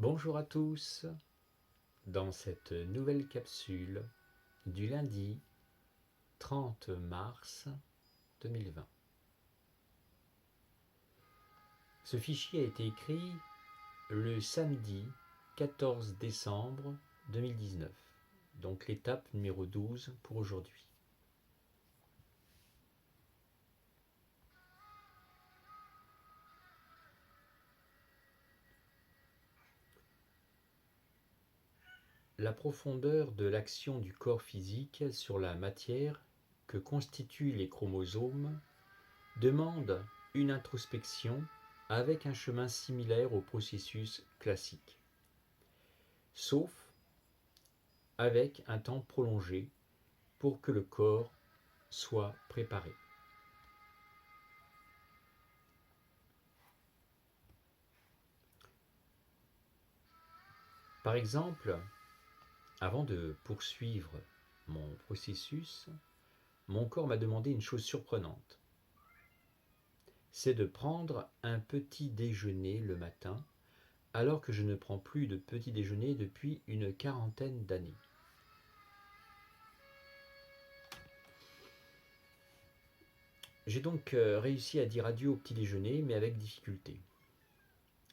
Bonjour à tous, dans cette nouvelle capsule du lundi 30 mars 2020. Ce fichier a été écrit le samedi 14 décembre 2019, donc l'étape numéro 12 pour aujourd'hui. La profondeur de l'action du corps physique sur la matière que constituent les chromosomes demande une introspection avec un chemin similaire au processus classique, sauf avec un temps prolongé pour que le corps soit préparé. Par exemple, avant de poursuivre mon processus, mon corps m'a demandé une chose surprenante. C'est de prendre un petit déjeuner le matin, alors que je ne prends plus de petit déjeuner depuis une quarantaine d'années. J'ai donc réussi à dire adieu au petit déjeuner, mais avec difficulté.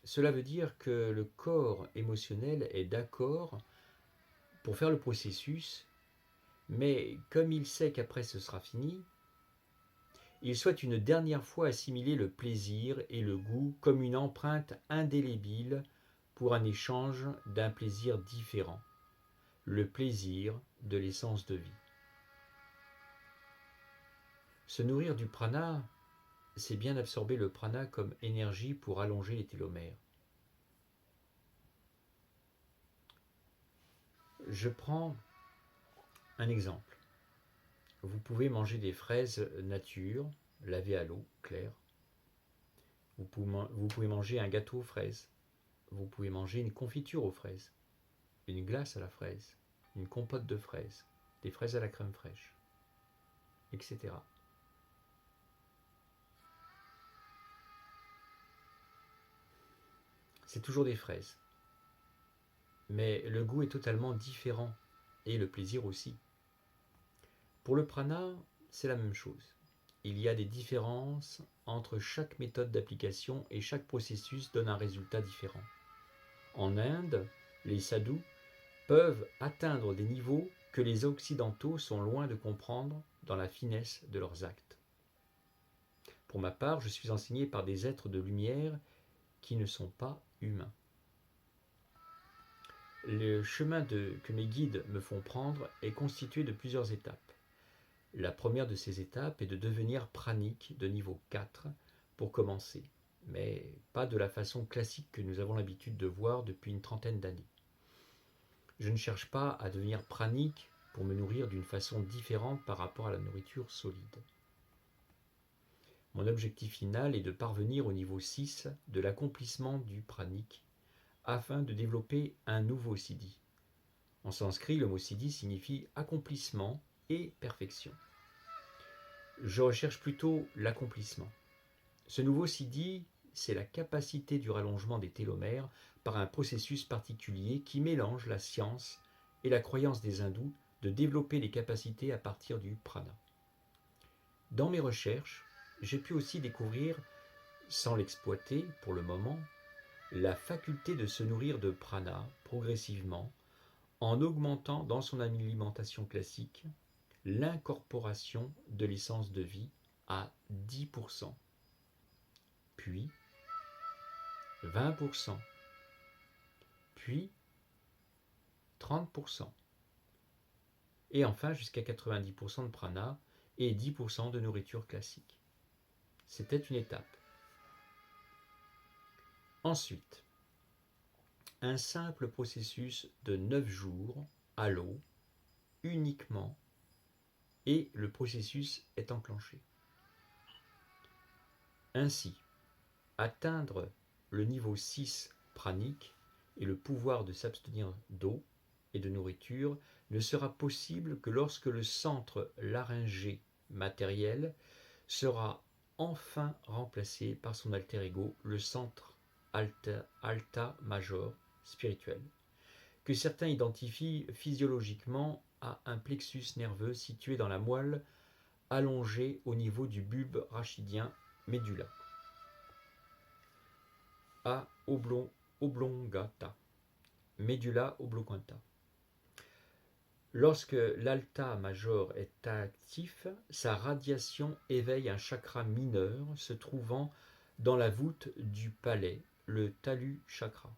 Cela veut dire que le corps émotionnel est d'accord pour faire le processus, mais comme il sait qu'après ce sera fini, il souhaite une dernière fois assimiler le plaisir et le goût comme une empreinte indélébile pour un échange d'un plaisir différent, le plaisir de l'essence de vie. Se nourrir du prana, c'est bien absorber le prana comme énergie pour allonger les télomères. Je prends un exemple. Vous pouvez manger des fraises nature, lavées à l'eau claire. Vous pouvez manger un gâteau aux fraises. Vous pouvez manger une confiture aux fraises, une glace à la fraise, une compote de fraises, des fraises à la crème fraîche, etc. C'est toujours des fraises. Mais le goût est totalement différent, et le plaisir aussi. Pour le prana, c'est la même chose. Il y a des différences entre chaque méthode d'application et chaque processus donne un résultat différent. En Inde, les sadhus peuvent atteindre des niveaux que les occidentaux sont loin de comprendre dans la finesse de leurs actes. Pour ma part, je suis enseigné par des êtres de lumière qui ne sont pas humains. Le chemin que mes guides me font prendre est constitué de plusieurs étapes. La première de ces étapes est de devenir pranique de niveau 4 pour commencer, mais pas de la façon classique que nous avons l'habitude de voir depuis une trentaine d'années. Je ne cherche pas à devenir pranique pour me nourrir d'une façon différente par rapport à la nourriture solide. Mon objectif final est de parvenir au niveau 6 de l'accomplissement du pranique afin de développer un nouveau siddhi. En sanskrit, le mot siddhi signifie accomplissement et perfection. Je recherche plutôt l'accomplissement. Ce nouveau siddhi, c'est la capacité du rallongement des télomères par un processus particulier qui mélange la science et la croyance des hindous de développer les capacités à partir du prana. Dans mes recherches, j'ai pu aussi découvrir, sans l'exploiter pour le moment, la faculté de se nourrir de prana progressivement en augmentant dans son alimentation classique l'incorporation de l'essence de vie à 10%, puis 20%, puis 30%, et enfin jusqu'à 90% de prana et 10% de nourriture classique. C'était une étape. Ensuite, un simple processus de 9 jours à l'eau uniquement et le processus est enclenché. Ainsi, atteindre le niveau 6 pranique et le pouvoir de s'abstenir d'eau et de nourriture ne sera possible que lorsque le centre laryngé matériel sera enfin remplacé par son alter ego, le centre alta major spirituel, que certains identifient physiologiquement à un plexus nerveux situé dans la moelle allongé au niveau du bulbe rachidien médula, à oblongata, médula oblongata. Lorsque l'alta major est actif, sa radiation éveille un chakra mineur se trouvant dans la voûte du palais, le talus chakra.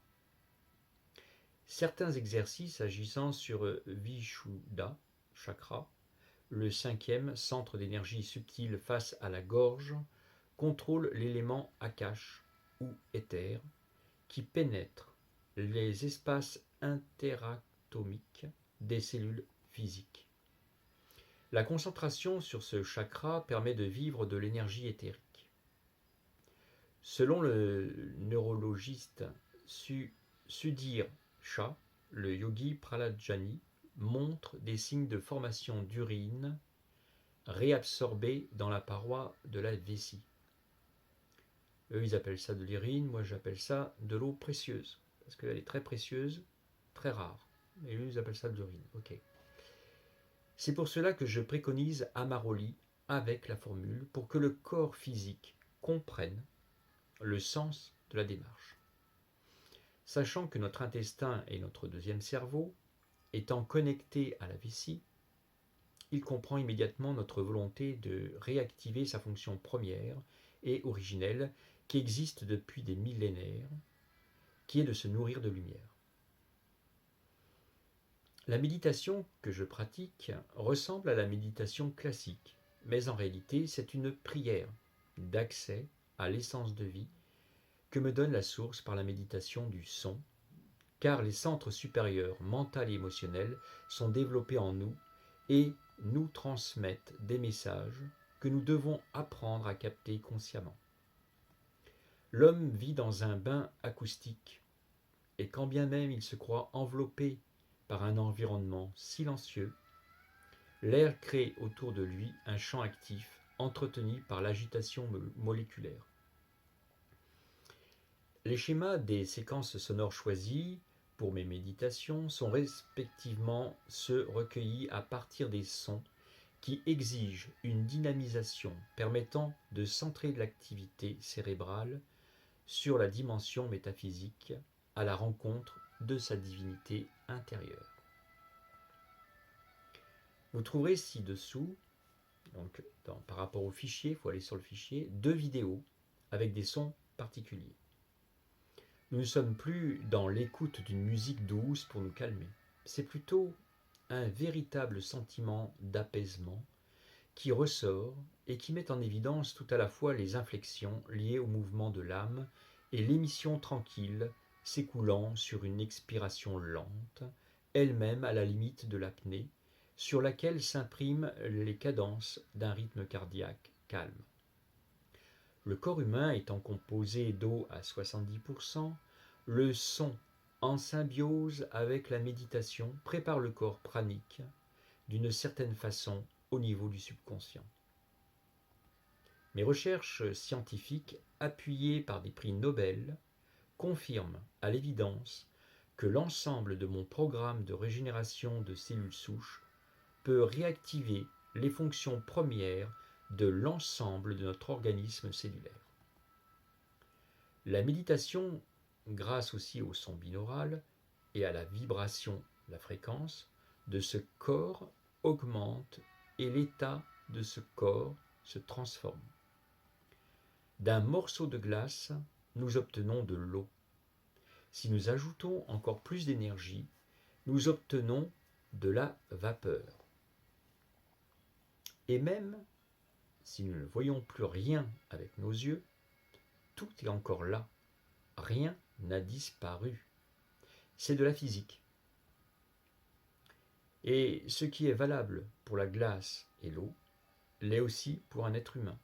Certains exercices agissant sur Vishuddha chakra, le cinquième centre d'énergie subtile face à la gorge, contrôlent l'élément Akash ou éther qui pénètre les espaces interatomiques des cellules physiques. La concentration sur ce chakra permet de vivre de l'énergie éthérique. Selon le neurologiste Sudhir Shah, le yogi Prahlad-Jani montre des signes de formation d'urine réabsorbée dans la paroi de la vessie. Eux, ils appellent ça de l'urine, moi j'appelle ça de l'eau précieuse, parce qu'elle est très précieuse, très rare. Et eux, ils appellent ça de l'urine. Ok. C'est pour cela que je préconise Amaroli avec la formule pour que le corps physique comprenne le sens de la démarche. Sachant que notre intestin est notre deuxième cerveau, étant connecté à la vessie, il comprend immédiatement notre volonté de réactiver sa fonction première et originelle qui existe depuis des millénaires, qui est de se nourrir de lumière. La méditation que je pratique ressemble à la méditation classique, mais en réalité c'est une prière d'accès à l'essence de vie que me donne la source par la méditation du son, car les centres supérieurs mental et émotionnel sont développés en nous et nous transmettent des messages que nous devons apprendre à capter consciemment. L'homme vit dans un bain acoustique, et quand bien même il se croit enveloppé par un environnement silencieux, l'air crée autour de lui un champ actif entretenu par l'agitation moléculaire. Les schémas des séquences sonores choisies pour mes méditations sont respectivement ceux recueillis à partir des sons qui exigent une dynamisation permettant de centrer l'activité cérébrale sur la dimension métaphysique à la rencontre de sa divinité intérieure. Vous trouverez ci-dessous, donc par rapport au fichier, il faut aller sur le fichier, 2 vidéos avec des sons particuliers. Nous ne sommes plus dans l'écoute d'une musique douce pour nous calmer. C'est plutôt un véritable sentiment d'apaisement qui ressort et qui met en évidence tout à la fois les inflexions liées au mouvement de l'âme et l'émission tranquille s'écoulant sur une expiration lente, elle-même à la limite de l'apnée, sur laquelle s'impriment les cadences d'un rythme cardiaque calme. Le corps humain étant composé d'eau à 70%, le son, en symbiose avec la méditation, prépare le corps pranique d'une certaine façon au niveau du subconscient. Mes recherches scientifiques, appuyées par des prix Nobel, confirment à l'évidence que l'ensemble de mon programme de régénération de cellules souches peut réactiver les fonctions premières de l'ensemble de notre organisme cellulaire. La méditation, grâce aussi au son binaural et à la vibration, la fréquence, de ce corps augmente et l'état de ce corps se transforme. D'un morceau de glace, nous obtenons de l'eau. Si nous ajoutons encore plus d'énergie, nous obtenons de la vapeur. Et même si nous ne voyons plus rien avec nos yeux, tout est encore là. Rien n'a disparu. C'est de la physique. Et ce qui est valable pour la glace et l'eau l'est aussi pour un être humain.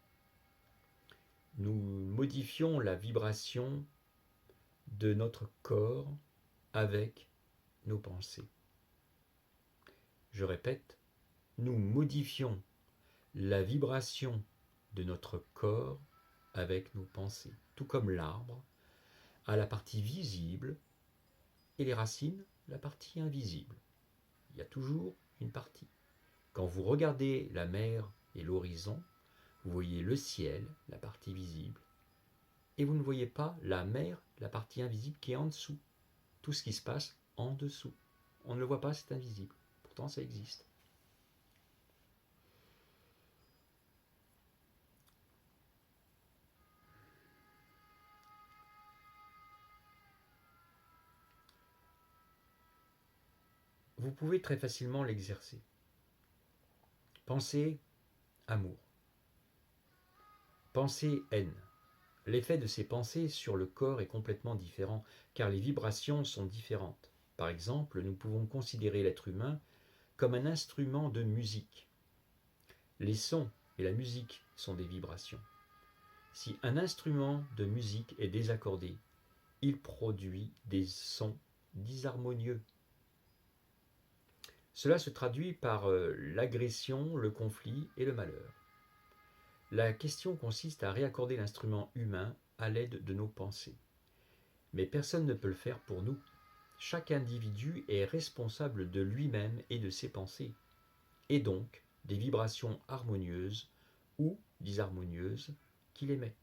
Nous modifions la vibration de notre corps avec nos pensées. Je répète, nous modifions la vibration de notre corps avec nos pensées, tout comme l'arbre a la partie visible et les racines, la partie invisible. Il y a toujours une partie. Quand vous regardez la mer et l'horizon, vous voyez le ciel, la partie visible, et vous ne voyez pas la mer, la partie invisible qui est en dessous. Tout ce qui se passe en dessous. On ne le voit pas, c'est invisible. Pourtant, ça existe. Vous pouvez très facilement l'exercer. Pensez amour. Pensez haine. L'effet de ces pensées sur le corps est complètement différent, car les vibrations sont différentes. Par exemple, nous pouvons considérer l'être humain comme un instrument de musique. Les sons et la musique sont des vibrations. Si un instrument de musique est désaccordé, il produit des sons disharmonieux. Cela se traduit par l'agression, le conflit et le malheur. La question consiste à réaccorder l'instrument humain à l'aide de nos pensées. Mais personne ne peut le faire pour nous. Chaque individu est responsable de lui-même et de ses pensées, et donc des vibrations harmonieuses ou disharmonieuses qu'il émet.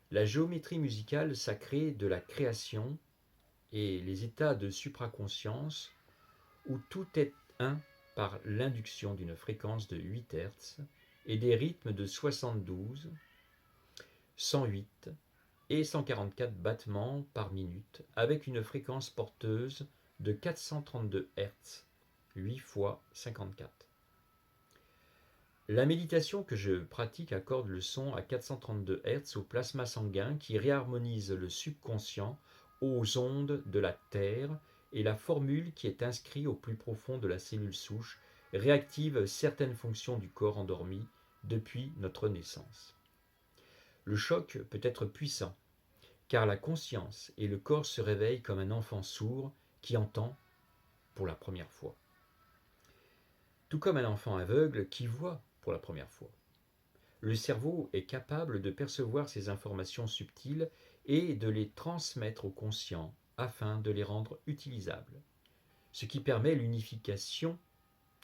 La géométrie musicale sacrée de la création et les états de supraconscience où tout est un par l'induction d'une fréquence de 8 Hz et des rythmes de 72, 108 et 144 battements par minute avec une fréquence porteuse de 432 Hz, 8 fois 54. La méditation que je pratique accorde le son à 432 Hz au plasma sanguin qui réharmonise le subconscient aux ondes de la Terre, et la formule qui est inscrite au plus profond de la cellule souche réactive certaines fonctions du corps endormi depuis notre naissance. Le choc peut être puissant, car la conscience et le corps se réveillent comme un enfant sourd qui entend pour la première fois. Tout comme un enfant aveugle qui voit pour la première fois. Le cerveau est capable de percevoir ces informations subtiles et de les transmettre au conscient afin de les rendre utilisables, ce qui permet l'unification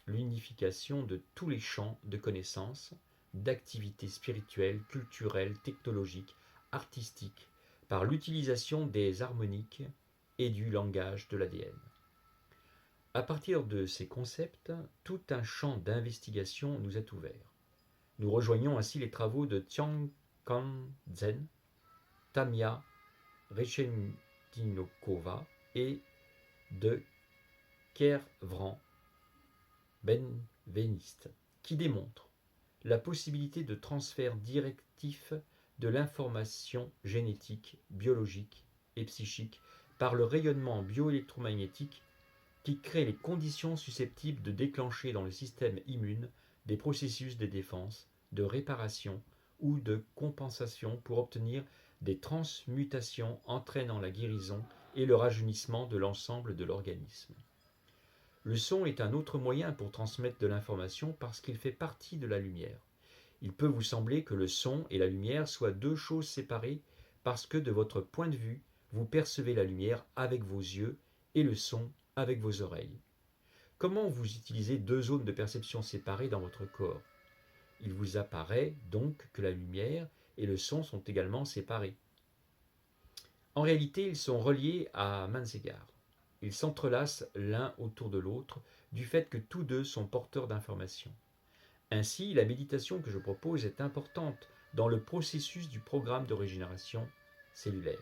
de tous les champs de connaissances, d'activités spirituelles, culturelles, technologiques, artistiques, par l'utilisation des harmoniques et du langage de l'ADN. À partir de ces concepts, tout un champ d'investigation nous est ouvert. Nous rejoignons ainsi les travaux de Tsiang Kan-zen, Tamia Rechentinokova et de Kervran Benveniste, qui démontrent la possibilité de transfert directif de l'information génétique, biologique et psychique par le rayonnement bioélectromagnétique qui crée les conditions susceptibles de déclencher dans le système immune des processus de défense, de réparation ou de compensation pour obtenir des transmutations entraînant la guérison et le rajeunissement de l'ensemble de l'organisme. Le son est un autre moyen pour transmettre de l'information parce qu'il fait partie de la lumière. Il peut vous sembler que le son et la lumière soient deux choses séparées parce que de votre point de vue, vous percevez la lumière avec vos yeux et le son avec vos oreilles. Comment vous utilisez deux zones de perception séparées dans votre corps? Il vous apparaît donc que la lumière et le son sont également séparés. En réalité, ils sont reliés à maints égards. Ils s'entrelacent l'un autour de l'autre du fait que tous deux sont porteurs d'informations. Ainsi, la méditation que je propose est importante dans le processus du programme de régénération cellulaire.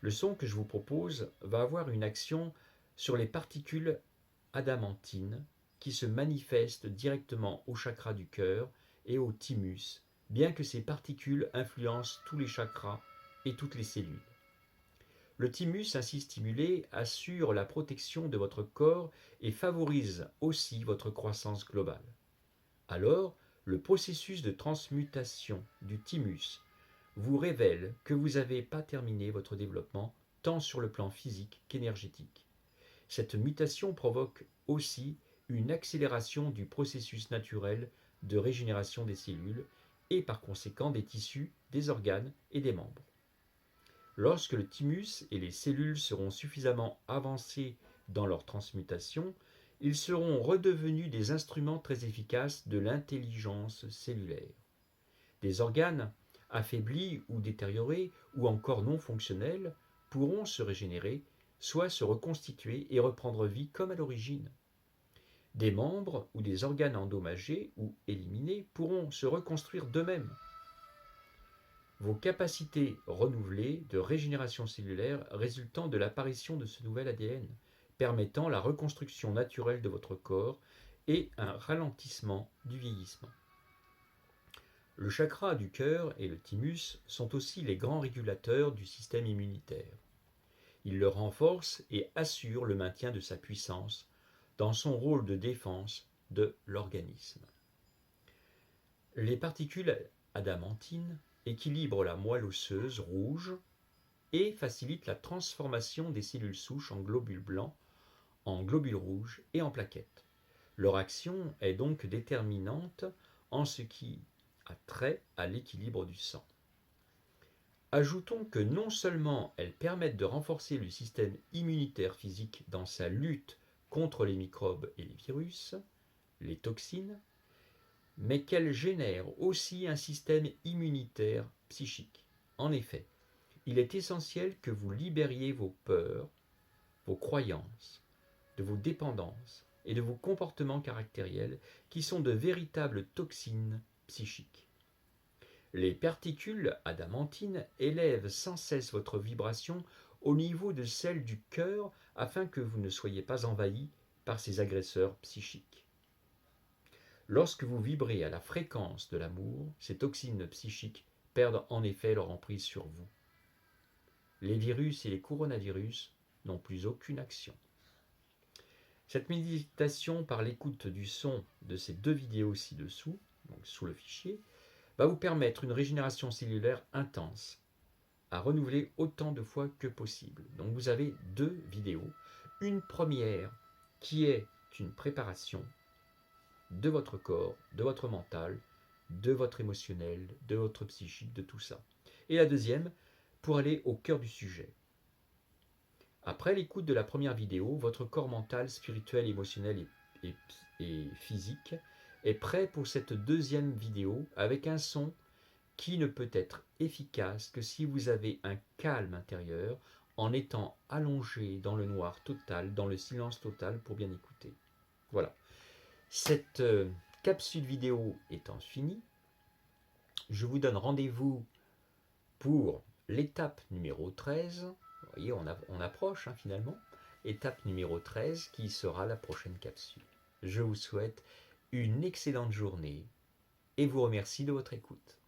Le son que je vous propose va avoir une action sur les particules adamantines qui se manifestent directement au chakra du cœur et au thymus, bien que ces particules influencent tous les chakras et toutes les cellules. Le thymus ainsi stimulé assure la protection de votre corps et favorise aussi votre croissance globale. Alors, le processus de transmutation du thymus vous révèle que vous n'avez pas terminé votre développement tant sur le plan physique qu'énergétique. Cette mutation provoque aussi une accélération du processus naturel de régénération des cellules et par conséquent des tissus, des organes et des membres. Lorsque le thymus et les cellules seront suffisamment avancés dans leur transmutation, ils seront redevenus des instruments très efficaces de l'intelligence cellulaire. Des organes affaiblis ou détériorés ou encore non fonctionnels pourront se régénérer, soit se reconstituer et reprendre vie comme à l'origine. Des membres ou des organes endommagés ou éliminés pourront se reconstruire d'eux-mêmes. Vos capacités renouvelées de régénération cellulaire résultant de l'apparition de ce nouvel ADN, permettant la reconstruction naturelle de votre corps et un ralentissement du vieillissement. Le chakra du cœur et le thymus sont aussi les grands régulateurs du système immunitaire. Ils le renforcent et assurent le maintien de sa puissance dans son rôle de défense de l'organisme. Les particules adamantines équilibrent la moelle osseuse rouge et facilitent la transformation des cellules souches en globules blancs, en globules rouges et en plaquettes. Leur action est donc déterminante en ce qui a trait à l'équilibre du sang. Ajoutons que non seulement elles permettent de renforcer le système immunitaire physique dans sa lutte contre les microbes et les virus, les toxines, mais qu'elles génèrent aussi un système immunitaire psychique. En effet, il est essentiel que vous libériez vos peurs, vos croyances, de vos dépendances et de vos comportements caractériels qui sont de véritables toxines psychiques. Les particules adamantines élèvent sans cesse votre vibration au niveau de celle du cœur afin que vous ne soyez pas envahi par ces agresseurs psychiques. Lorsque vous vibrez à la fréquence de l'amour, ces toxines psychiques perdent en effet leur emprise sur vous. Les virus et les coronavirus n'ont plus aucune action. Cette méditation par l'écoute du son de ces 2 vidéos ci-dessous, donc sous le fichier, va vous permettre une régénération cellulaire intense, à renouveler autant de fois que possible. Donc vous avez 2 vidéos. Une première qui est une préparation de votre corps, de votre mental, de votre émotionnel, de votre psychique, de tout ça. Et la deuxième, pour aller au cœur du sujet. Après l'écoute de la première vidéo, votre corps mental, spirituel, émotionnel et physique est prêt pour cette deuxième vidéo avec un son qui ne peut être efficace que si vous avez un calme intérieur en étant allongé dans le noir total, dans le silence total pour bien écouter. Voilà. Cette capsule vidéo étant finie, je vous donne rendez-vous pour l'étape numéro 13. Vous voyez, on approche finalement. Étape numéro 13 qui sera la prochaine capsule. Je vous souhaite une excellente journée et vous remercie de votre écoute.